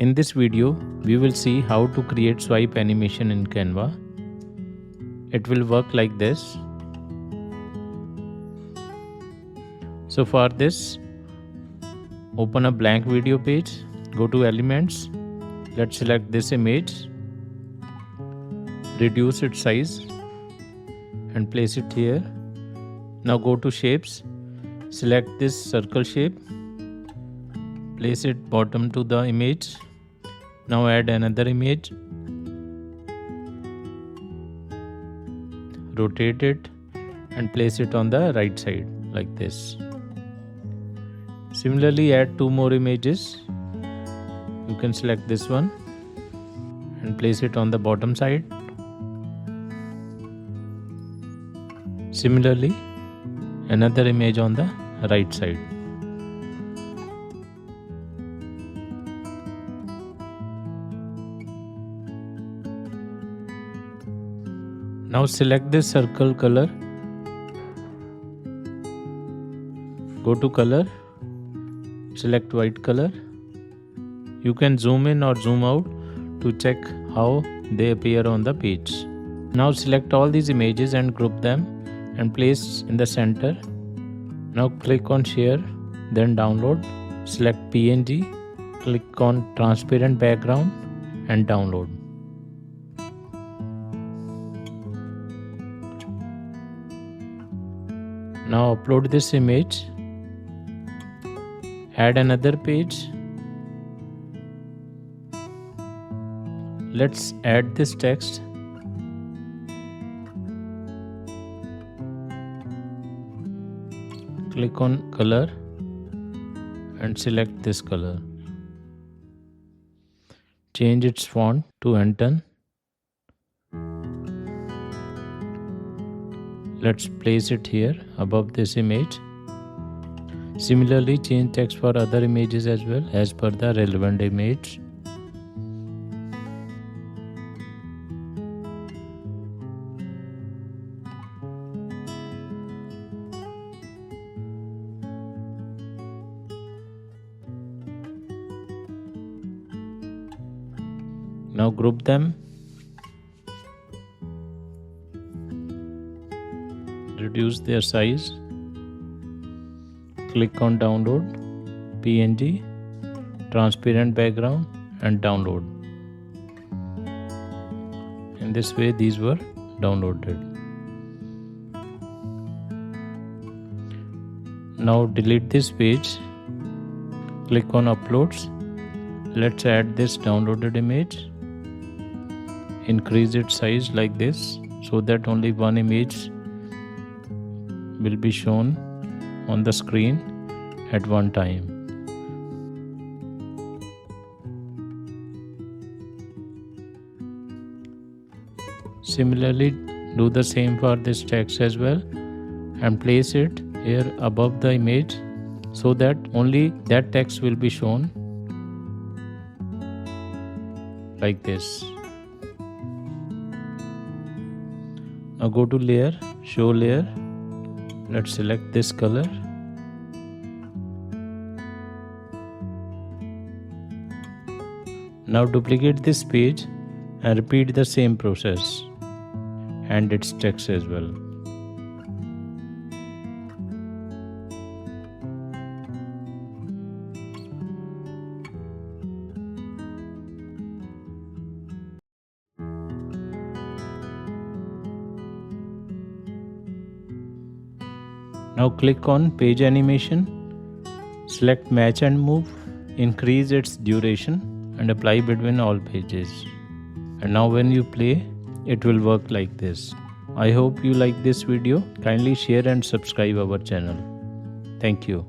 In this video, we will see how to create swipe animation in Canva. It will work like this. So for this, open a blank video page, go to Elements, let's select this image, reduce its size and place it here. Now go to Shapes, select this circle shape, place it bottom to the image. Now add another image, rotate it and place it on the right side like this. Similarly, add two more images. You can select this one and place it on the bottom side. Similarly, another image on the right side. Now select this circle color, go to color, select white color. You can zoom in or zoom out to check how they appear on the page. Now select all these images and group them and place in the center. Now click on share, then download, select PNG, click on transparent background and download. Now upload this image, add another page. Let's add this text. Click on color and select this color. Change its font to Anton. Let's place it here above this image. Similarly, change text for other images as well as per the relevant image. Now group them, reduce their size, click on download, PNG, transparent background and download. In this way these were downloaded. Now delete this page, click on uploads, let's add this downloaded image. Increase its size like this so that only one image will be shown on the screen at one time. Similarly, do the same for this text as well and place it here above the image so that only that text will be shown like this. Now go to layer, show layer, let's select this color. Now duplicate this page and repeat the same process and its text as well. Now click on page animation, select match and move, increase its duration and apply between all pages. And now when you play, it will work like this. I hope you like this video. Kindly share and subscribe our channel. Thank you.